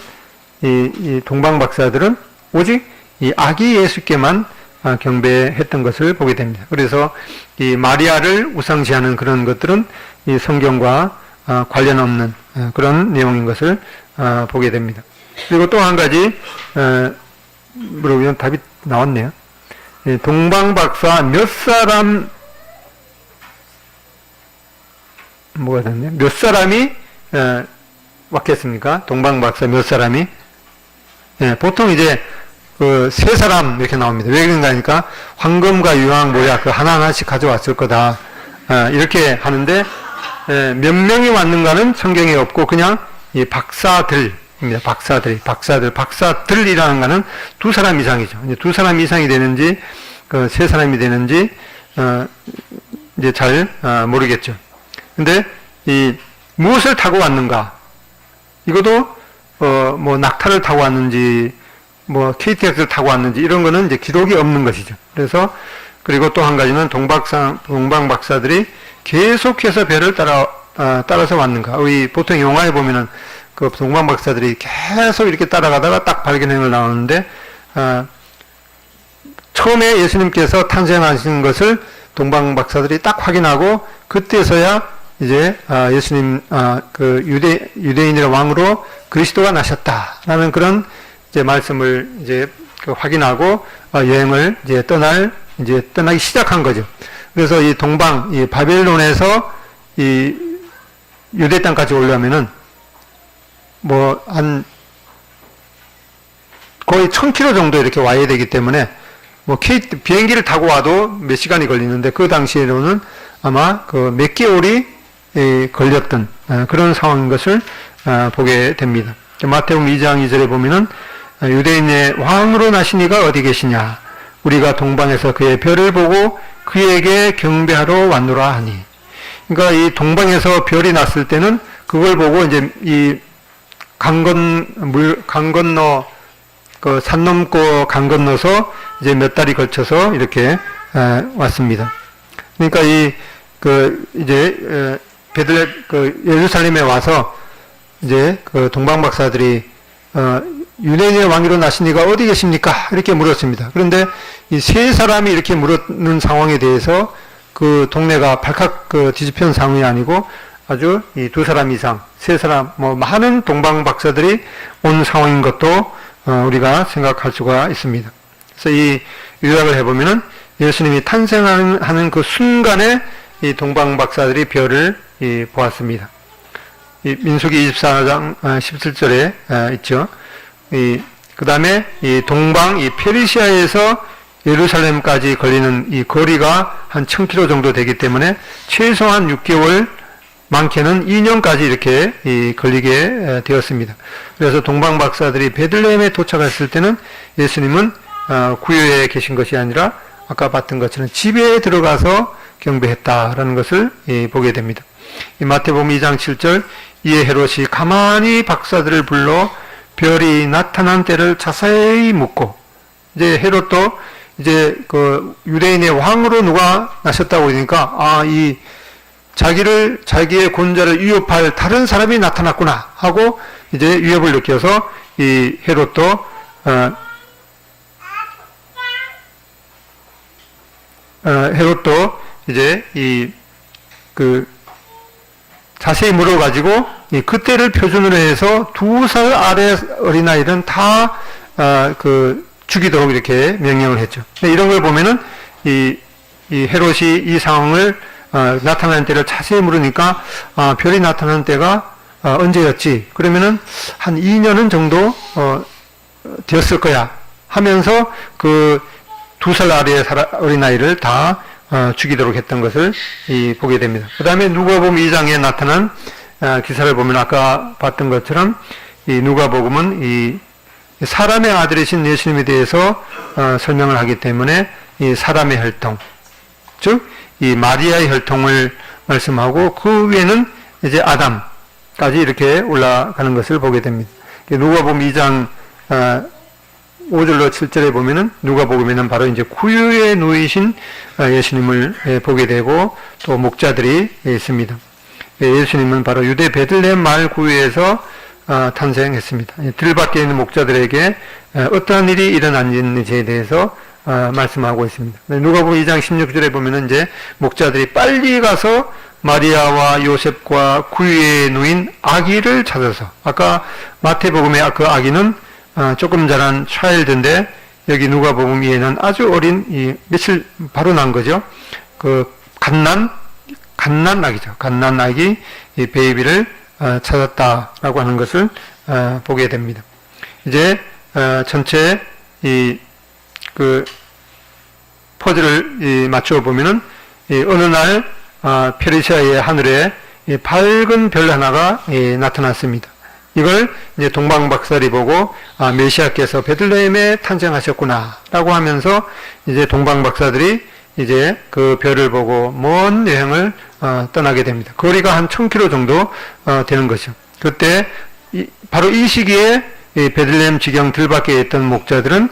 이 동방박사들은 오직 이 아기 예수께만 경배했던 것을 보게 됩니다. 그래서 이 마리아를 우상시하는 그런 것들은 이 성경과 관련 없는 그런 내용인 것을 보게 됩니다. 그리고 또 한 가지 물어보면 답이 나왔네요. 동방박사 몇 사람 뭐가 됐네요. 몇 사람이 왔겠습니까? 동방박사 몇 사람이? 보통 이제 세 사람 이렇게 나옵니다. 왜 그런가 하니까 황금과 유황 모략 하나하나씩 가져왔을 거다. 이렇게 하는데 몇 명이 왔는가는 성경에 없고 그냥 이 박사들입니다. 박사들이라는 거는 두 사람 이상이죠. 이제 두 사람 이상이 되는지 세 사람이 되는지 이제 잘 모르겠죠. 근데 이 무엇을 타고 왔는가? 이것도 뭐 낙타를 타고 왔는지 뭐 KTX를 타고 왔는지 이런 거는 이제 기록이 없는 것이죠. 그래서 그리고 또 한 가지는 동방 박사들이 계속해서 별을 따라서 왔는가. 우리 보통 영화에 보면은 그 동방 박사들이 계속 이렇게 따라가다가 딱 발견해 나오는데, 처음에 예수님께서 탄생하신 것을 동방 박사들이 딱 확인하고, 그때서야 이제 예수님 그 유대인의 왕으로 그리스도가 나셨다라는 그런 이제 말씀을 이제 그 확인하고 여행을 이제 떠나기 시작한 거죠. 그래서 이 이 바벨론에서 이 유대 땅까지 오려면은 뭐 한 거의 1000km 정도 이렇게 와야 되기 때문에 뭐 비행기를 타고 와도 몇 시간이 걸리는데, 그 당시에는 아마 그 몇 개월이 걸렸던 그런 상황인 것을 보게 됩니다. 마태복음 2장 2절에 보면은 유대인의 왕으로 나신 이가 어디 계시냐, 우리가 동방에서 그의 별을 보고 그에게 경배하러 왔노라 하니. 그러니까 이 동방에서 별이 났을 때는 그걸 보고 이제 이 강 건너 그 산 넘고 강 건너서 이제 몇 달이 걸쳐서 이렇게 왔습니다. 그러니까 이제 예루살렘에 와서 이제 그 동방 박사들이 유대인의 왕으로 나신 이가 어디 계십니까? 이렇게 물었습니다. 그런데 이 세 사람이 이렇게 물었는 상황에 대해서 그 동네가 발칵 뒤집힌 상황이 아니고 아주 이 두 사람 이상, 세 사람, 뭐 많은 동방 박사들이 온 상황인 것도 우리가 생각할 수가 있습니다. 그래서 이 요약을 해보면은 예수님이 탄생하는 그 순간에 이 동방 박사들이 별을 보았습니다. 이 민수기 24장 17절에 있죠. 그 다음에 이 페르시아에서 예루살렘까지 걸리는 이 거리가 한 1000km 정도 되기 때문에 최소한 6개월, 많게는 2년까지 이렇게 걸리게 되었습니다. 그래서 동방 박사들이 베들레헴에 도착했을 때는 예수님은 구유에 계신 것이 아니라 아까 봤던 것처럼 집에 들어가서 경배했다라는 것을 보게 됩니다. 이 마태복음 2장 7절, 이에 헤롯이 가만히 박사들을 불러 별이 나타난 때를 자세히 묻고, 이제 헤롯도 이제 그 유대인의 왕으로 누가 나셨다고 그러니까 이 자기의 권좌를 위협할 다른 사람이 나타났구나 하고 이제 위협을 느껴서 이 헤롯도 이제 자세히 물어가지고 그때를 표준으로 해서 2살 아래 어린아이들은 다 죽이도록 이렇게 명령을 했죠. 이런 걸 보면은 이 헤롯이 이 상황을 나타나는 때를 자세히 물으니까 별이 나타나는 때가 언제였지? 그러면은 한 2년은 정도 되었을 거야 하면서 그 2살 아래의 어린아이를 다 죽이도록 했던 것을 보게 됩니다. 그 다음에 누가복음 2장에 나타난 기사를 보면 아까 봤던 것처럼 이 누가복음은 이 사람의 아들이신 예수님에 대해서 설명을 하기 때문에 이 사람의 혈통, 즉 이 마리아의 혈통을 말씀하고 그 위에는 이제 아담까지 이렇게 올라가는 것을 보게 됩니다. 누가복음 2장 5절로 7절에 보면은 누가복음에는 바로 이제 구유에 누이신 예수님을 보게 되고 또 목자들이 있습니다. 예수님은 바로 유대 베들레헴 마을 구유에서 탄생했습니다. 들밖에 있는 목자들에게 어떠한 일이 일어났는지에 대해서 말씀하고 있습니다. 누가복음 2장 16절에 보면은 이제 목자들이 빨리 가서 마리아와 요셉과 구유에 누인 아기를 찾아서, 아까 마태복음의 그 아기는 조금 자란 차일드인데 여기 누가복음 위에는 아주 어린 며칠 바로 난 거죠. 그 갓난 아기죠. 갓난 아기 이 베이비를 찾았다라고 하는 것을 보게 됩니다. 이제 전체 퍼즐을 맞추어 보면은 어느 날 페르시아의 하늘에 밝은 별 하나가 나타났습니다. 이걸 이제 동방 박사들이 보고 메시아께서 베들레헴에 탄생하셨구나라고 하면서 이제 동방 박사들이 이제 그 별을 보고 먼 여행을 떠나게 됩니다. 거리가 한 1000km 정도 되는 것이죠. 그때 바로 이 시기에 베들레헴 지경 들밖에 있던 목자들은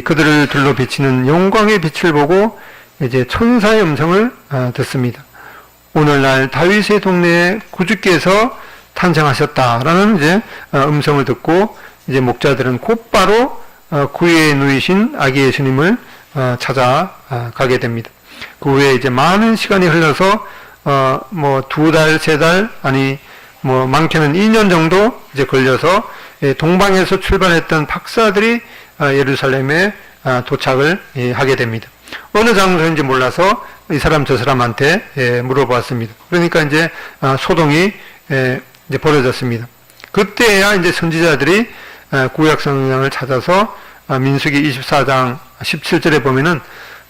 그들을 둘러 비치는 영광의 빛을 보고 이제 천사의 음성을 듣습니다. 오늘날 다윗의 동네에 구주께서 탄생하셨다라는 이제 음성을 듣고 이제 목자들은 곧바로 구유에 누이신 아기 예수님을 찾아가게 됩니다. 그 후에 이제 많은 시간이 흘러서 뭐 2달, 3달, 아니 뭐 많게는 2년 정도 이제 걸려서 동방에서 출발했던 박사들이 예루살렘에 도착을 하게 됩니다. 어느 장소인지 몰라서 이 사람 저 사람한테 물어봤습니다. 그러니까 이제 소동이 이제 벌어졌습니다. 그때야 이제 선지자들이 구약 성경을 찾아서 민수기 24장 17절에 보면은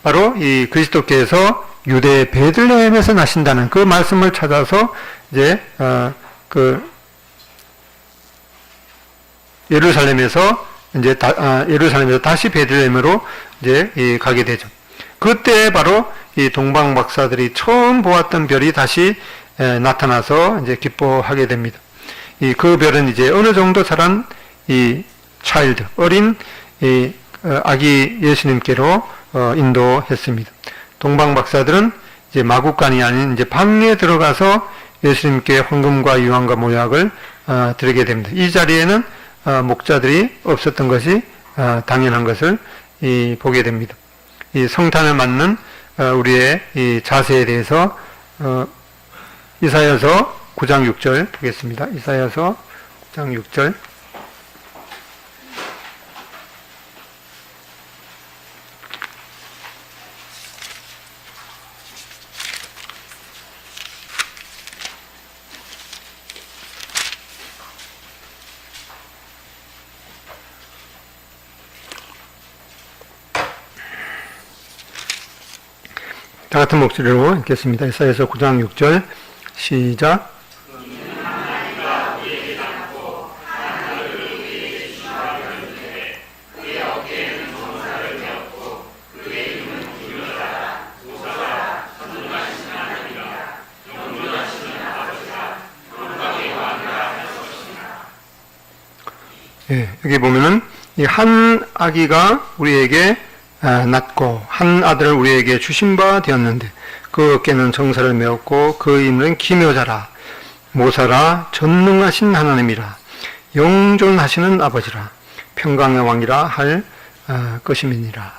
바로 이 그리스도께서 유대 베들레헴에서 나신다는 그 말씀을 찾아서 이제 예루살렘에서 다시 베들레헴으로 이제 가게 되죠. 그때 바로 이 동방 박사들이 처음 보았던 별이 다시 나타나서 이제 기뻐하게 됩니다. 그 별은 이제 어느 정도 자란 이 차일드, 어린 이 아기 예수님께로 인도했습니다. 동방 박사들은 이제 마국간이 아닌 이제 방에 들어가서 예수님께 황금과 유황과 모약을 드리게 됩니다. 이 자리에는 목자들이 없었던 것이 당연한 것을 보게 됩니다. 이 성탄을 맞는 우리의 이 자세에 대해서 이사야서 9장 6절 보겠습니다. 이사야서 9장 6절. 다 같은 목소리로 읽겠습니다. 이사야서 9장 6절 시작. 예, 여기 보면은 이 한 아기가 우리에게 낳고 한 아들을 우리에게 주신 바 되었는데 그 어깨는 정사를 메었고 그 이름은 기묘자라 모사라 전능하신 하나님이라 영존하시는 아버지라 평강의 왕이라 할 것임이니라.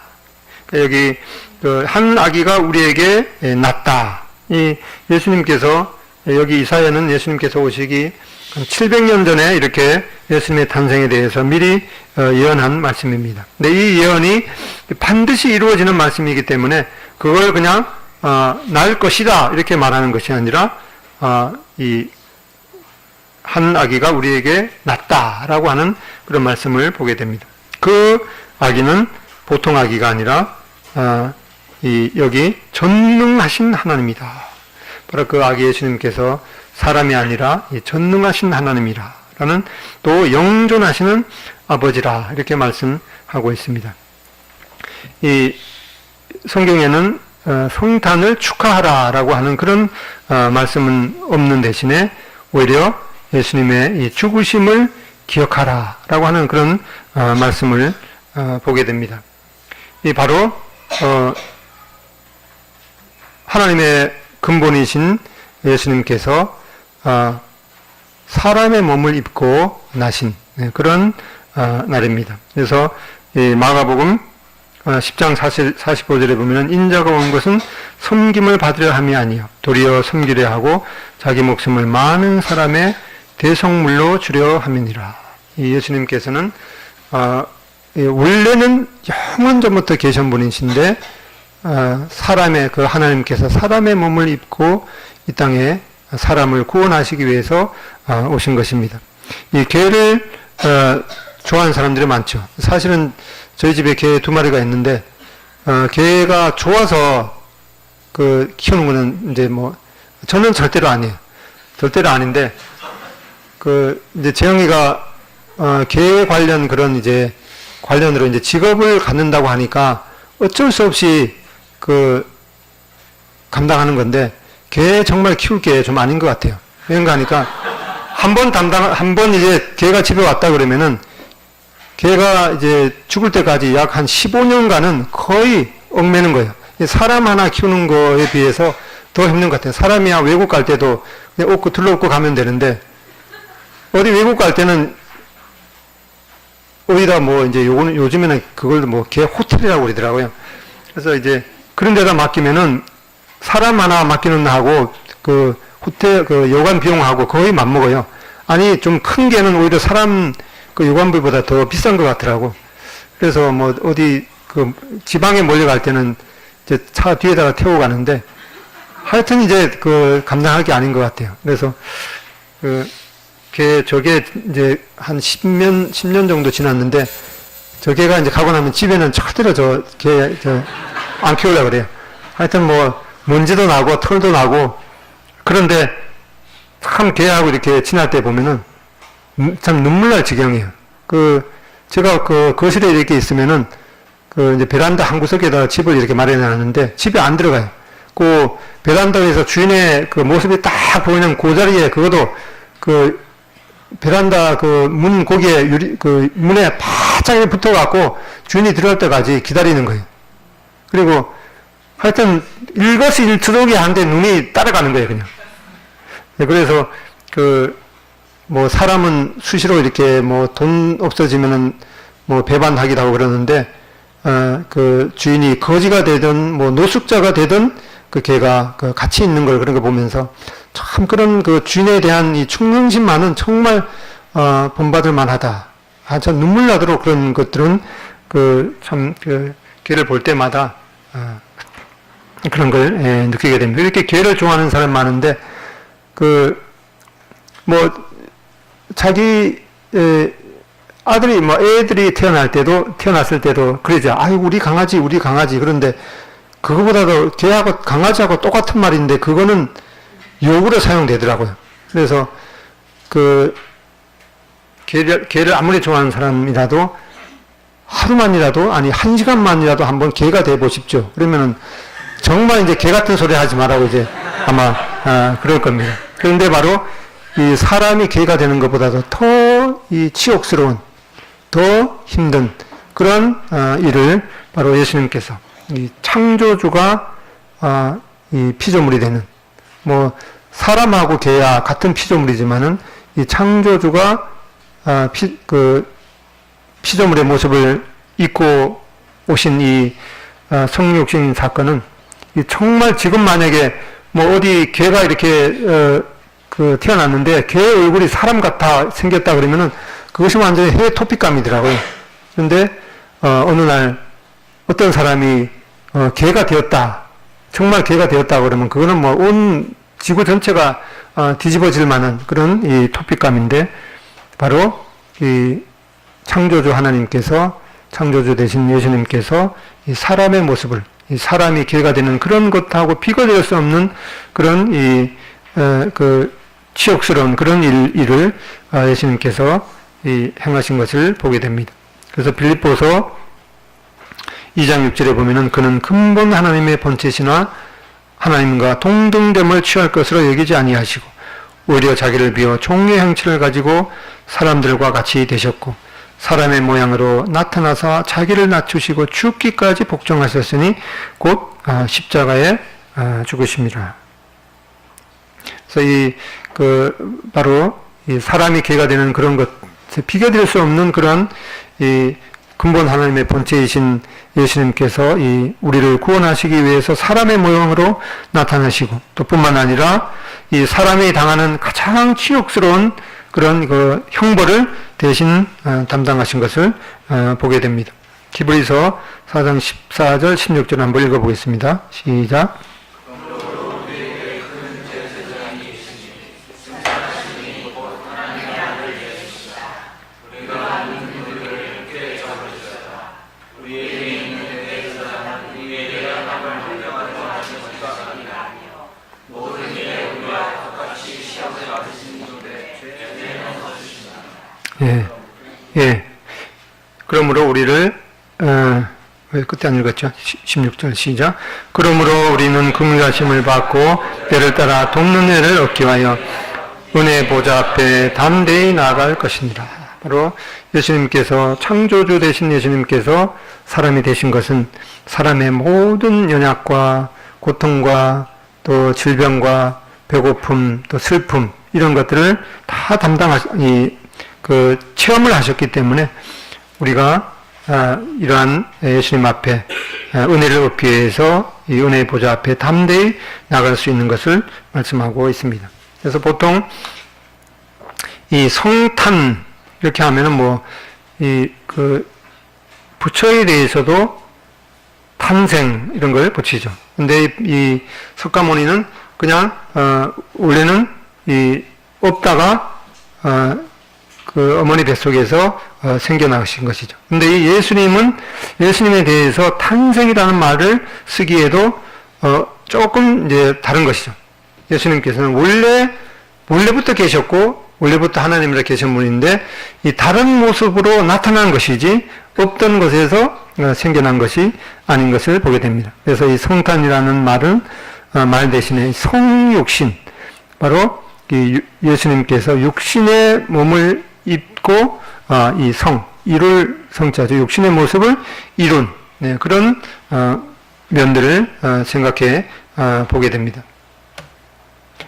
그러니까 여기 그 한 아기가 우리에게 낳다. 이 예수님께서 여기 이사야는 예수님께서 오시기 700년 전에 이렇게 예수님의 탄생에 대해서 미리 예언한 말씀입니다. 근데 이 예언이 반드시 이루어지는 말씀이기 때문에 그걸 그냥 날 것이다 이렇게 말하는 것이 아니라 이 한 아기가 우리에게 낳다라고 하는 그런 말씀을 보게 됩니다. 그 아기는 보통 아기가 아니라 여기 전능하신 하나님이다. 바로 그 아기 예수님께서 사람이 아니라 전능하신 하나님이라 라는 또 영존하시는 아버지라 이렇게 말씀하고 있습니다. 이 성경에는 성탄을 축하하라 라고 하는 그런 말씀은 없는 대신에 오히려 예수님의 이 죽으심을 기억하라 라고 하는 그런 말씀을 보게 됩니다. 이 바로 하나님의 근본이신 예수님께서 사람의 몸을 입고 나신 그런 날입니다. 그래서 이 마가복음 10장 45절에 보면 인자가 온 것은 섬김을 받으려 함이 아니요 도리어 섬기려 하고 자기 목숨을 많은 사람의 대성물로 주려 함이니라. 이 예수님께서는 원래는 영원 전부터 계신 분이신데 사람의 그 하나님께서 사람의 몸을 입고 이 땅에 사람을 구원하시기 위해서 오신 것입니다. 이 개를 좋아하는 사람들이 많죠. 사실은 저희 집에 개 2마리가 있는데 개가 좋아서 그 키우는 거는 이제 뭐 저는 절대로 아니에요. 절대로 아닌데 그 이제 재영이가 개 관련 그런 이제 관련으로 이제 직업을 갖는다고 하니까 어쩔 수 없이 그 감당하는 건데 개 정말 키울 게 좀 아닌 것 같아요. 왜인가 하니까 한 번 이제 개가 집에 왔다 그러면은 개가 이제 죽을 때까지 약 한 15년간은 거의 얽매는 거예요. 사람 하나 키우는 거에 비해서 더 힘든 것 같아요. 사람이야 외국 갈 때도 그냥 업고 둘러업고 가면 되는데, 어디 외국 갈 때는 어디다 뭐 이제 요즘에는 그걸 뭐 개 호텔이라고 그러더라고요. 그래서 이제 그런 데다 맡기면은 사람 하나 맡기는 하고 그 호텔 그 여관 비용하고 거의 맞먹어요. 아니 좀 큰 개는 오히려 사람 그 여관비보다 더 비싼 것 같더라고. 그래서 뭐 어디 그 지방에 몰려갈 때는 이제 차 뒤에다가 태우고 가는데, 하여튼 이제 그 감당할 게 아닌 것 같아요. 그래서 저게 이제 한 10년 정도 지났는데, 저 개가 이제 가고 나면 집에는 절대로 안 키우려고 그래요. 하여튼 뭐 먼지도 나고 털도 나고, 그런데 참 개하고 이렇게 지날 때 보면은 참 눈물 날 지경이에요. 제가 거실에 이렇게 있으면은 이제 베란다 한 구석에다가 집을 이렇게 마련해 놨는데 집에 안 들어가요. 베란다에서 주인의 모습이 딱 보이는 그 자리에, 그것도 베란다 문 거기에 문에 바짝 붙어갖고 주인이 들어갈 때까지 기다리는 거예요. 그리고 하여튼 일거수일투족이 한데 눈이 따라가는 거예요, 그냥. 네, 그래서 뭐 사람은 수시로 이렇게 뭐 돈 없어지면은 뭐 배반하기도 하고 그러는데, 주인이 거지가 되든 뭐 노숙자가 되든 개가 같이 있는 걸, 그런 거 보면서 참 그런 주인에 대한 이 충성심만은 정말 본받을 만하다. 참 눈물 나도록 그런 것들은 개를 볼 때마다 그런 걸 느끼게 됩니다. 이렇게 개를 좋아하는 사람 많은데, 뭐 자기 아들이 뭐 애들이 태어났을 때도 그러죠. 아유 우리 강아지. 그런데 그거보다도 개하고 강아지하고 똑같은 말인데 그거는 욕으로 사용되더라고요. 그래서 개를 아무리 좋아하는 사람이라도 하루만이라도, 아니 1시간만이라도 한번 개가 돼 보십시오. 그러면은 정말 이제 개 같은 소리 하지 말라고 이제 아마 그럴 겁니다. 그런데 바로 이 사람이 개가 되는 것보다도 더 이 치욕스러운, 더 힘든 그런 일을 바로 예수님께서 이 창조주가 이 피조물이 되는, 뭐 사람하고 개야 같은 피조물이지만은 이 창조주가 피조물의 모습을 입고 오신 이 성육신 사건은 정말 지금 만약에 뭐 어디 개가 이렇게 태어났는데 개 얼굴이 사람 같아 생겼다 그러면은 그것이 완전히 해외 토픽감이더라고요. 그런데 어느 날 어떤 사람이 개가 되었다, 정말 개가 되었다 그러면 그거는 뭐 온 지구 전체가 뒤집어질 만한 그런 이 토픽감인데, 바로 이 창조주 하나님께서, 창조주 되신 예수님께서 이 사람의 모습을, 이 사람이 개가 되는 그런 것하고 비교될 수 없는 그런 치욕스러운 그런 일을 예수님께서 행하신 것을 보게 됩니다. 그래서 빌립보서 2장 6절에 보면은 그는 근본 하나님의 본체시나 하나님과 동등됨을 취할 것으로 여기지 아니하시고 오히려 자기를 비워 종의 형체를 가지고 사람들과 같이 되셨고 사람의 모양으로 나타나사 자기를 낮추시고 죽기까지 복종하셨으니 곧 십자가에 죽으십니다. 그래서 바로 이 사람이 개가 되는 그런 것, 비교될 수 없는 그런 이 근본 하나님의 본체이신 예수님께서 우리를 구원하시기 위해서 사람의 모형으로 나타나시고, 또 뿐만 아니라 이 사람이 당하는 가장 치욕스러운 그런 형벌을 대신 담당하신 것을 보게 됩니다. 히브리서 4장 14절 16절 한번 읽어보겠습니다. 시작. 예. 그러므로 우리를, 왜 그때 안 읽었죠? 16절 시작. 그러므로 우리는 긍휼하심을 받고 때를 따라 돕는 애를 얻기 위하여 은혜 보좌 앞에 담대히 나아갈 것입니다. 바로 예수님께서 창조주 되신 예수님께서 사람이 되신 것은 사람의 모든 연약과 고통과 또 질병과 배고픔 또 슬픔 이런 것들을 다 체험을 하셨기 때문에 우리가 이러한 예수님 앞에 은혜를 얻기 위해서 이 은혜의 보좌 앞에 담대히 나갈 수 있는 것을 말씀하고 있습니다. 그래서 보통 이 성탄 이렇게 하면은 부처에 대해서도 탄생 이런 걸 붙이죠. 근데 이 석가모니는 그냥 원래는 없다가 그 어머니 뱃속에서 생겨나신 것이죠. 근데 이 예수님에 대해서 탄생이라는 말을 쓰기에도 조금 이제 다른 것이죠. 예수님께서는 원래부터 계셨고 원래부터 하나님으로 계신 분인데 이 다른 모습으로 나타난 것이지 없던 것에서 생겨난 것이 아닌 것을 보게 됩니다. 그래서 이 성탄이라는 말 대신에 성육신, 바로 이 예수님께서 육신의 몸을 입고 이룰 성자죠. 육신의 모습을 이룬 그런 면들을 생각해 보게 됩니다.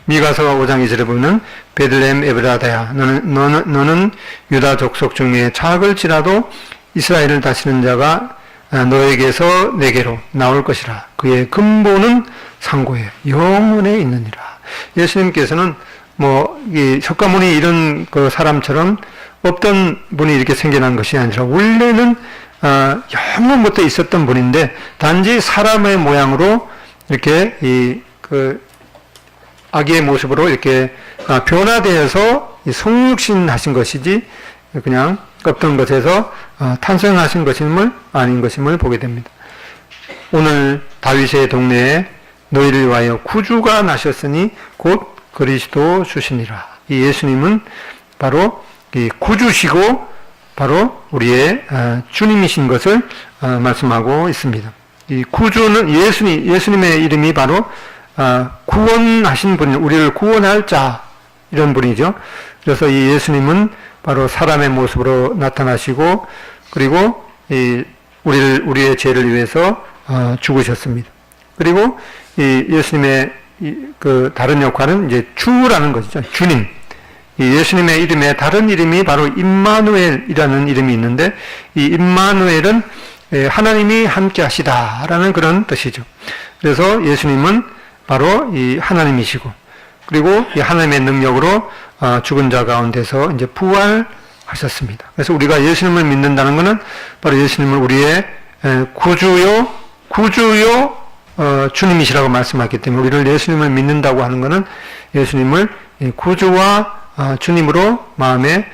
미가서 5장 2절에 보면 베들레헴 에브라다야 너는 유다 족속 중에 작을지라도 이스라엘을 다스리는 자가 너에게서 내게로 나올 것이라. 그의 근본은 상고에 영원에 있느니라. 예수님께서는 이 석가모니 이런 그 사람처럼 없던 분이 이렇게 생겨난 것이 아니라 원래는 영원부터 있었던 분인데 단지 사람의 모양으로 이렇게 아기의 모습으로 이렇게 변화되어서 성육신 하신 것이지 그냥 없던 것에서 탄생하신 것임을 아닌 것임을 보게 됩니다. 오늘 다윗의 동네에 너희를 위하여 구주가 나셨으니 곧 그리스도 주시니라. 이 예수님은 바로 이 구주시고 바로 우리의 주님이신 것을 말씀하고 있습니다. 이 구주는 예수님의 이름이 바로 구원하신 분, 우리를 구원할 자 이런 분이죠. 그래서 이 예수님은 바로 사람의 모습으로 나타나시고 그리고 우리의 죄를 위해서 죽으셨습니다. 그리고 이 예수님의 그 다른 역할은 이제 주라는 것이죠. 주님. 이 예수님의 이름에 다른 이름이 바로 임마누엘이라는 이름이 있는데 이 임마누엘은 하나님이 함께 하시다라는 그런 뜻이죠. 그래서 예수님은 바로 이 하나님이시고 그리고 이 하나님의 능력으로 죽은 자 가운데서 이제 부활하셨습니다. 그래서 우리가 예수님을 믿는다는 것은 바로 예수님을 우리의 구주요 주님이시라고 말씀하기 때문에 우리를 예수님을 믿는다고 하는 것은 예수님을 구주와 주님으로 마음에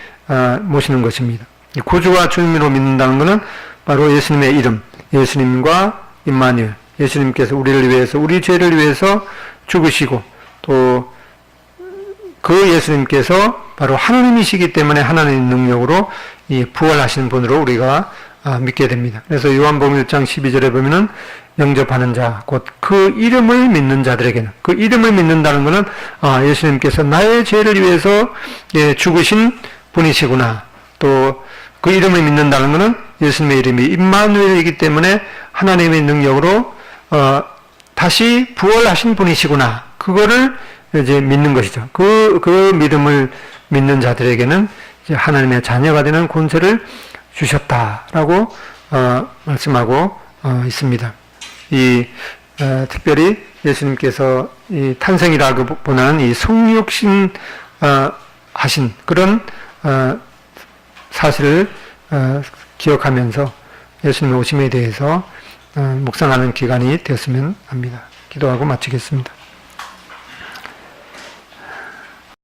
모시는 것입니다. 구주와 주님으로 믿는다는 것은 바로 예수님의 이름, 예수님과 임마누엘, 예수님께서 우리를 위해서 우리 죄를 위해서 죽으시고 또 그 예수님께서 바로 하나님이시기 때문에 하나님의 능력으로 이 부활하신 분으로 우리가 믿게 됩니다. 그래서 요한복음 1장 12절에 보면은 영접하는 자, 곧 그 이름을 믿는 자들에게는 그 이름을 믿는다는 것은 예수님께서 나의 죄를 위해서 죽으신 분이시구나. 또 그 이름을 믿는다는 것은 예수님의 이름이 임마누엘이기 때문에 하나님의 능력으로 다시 부활하신 분이시구나. 그거를 이제 믿는 것이죠. 그 믿음을 믿는 자들에게는 이제 하나님의 자녀가 되는 권세를 주셨다라고 말씀하고 있습니다. 특별히 예수님께서 이 탄생이라고보다는 이 성육신 하신 그런 사실을 기억하면서 예수님의 오심에 대해서 묵상하는 기간이 되었으면 합니다. 기도하고 마치겠습니다.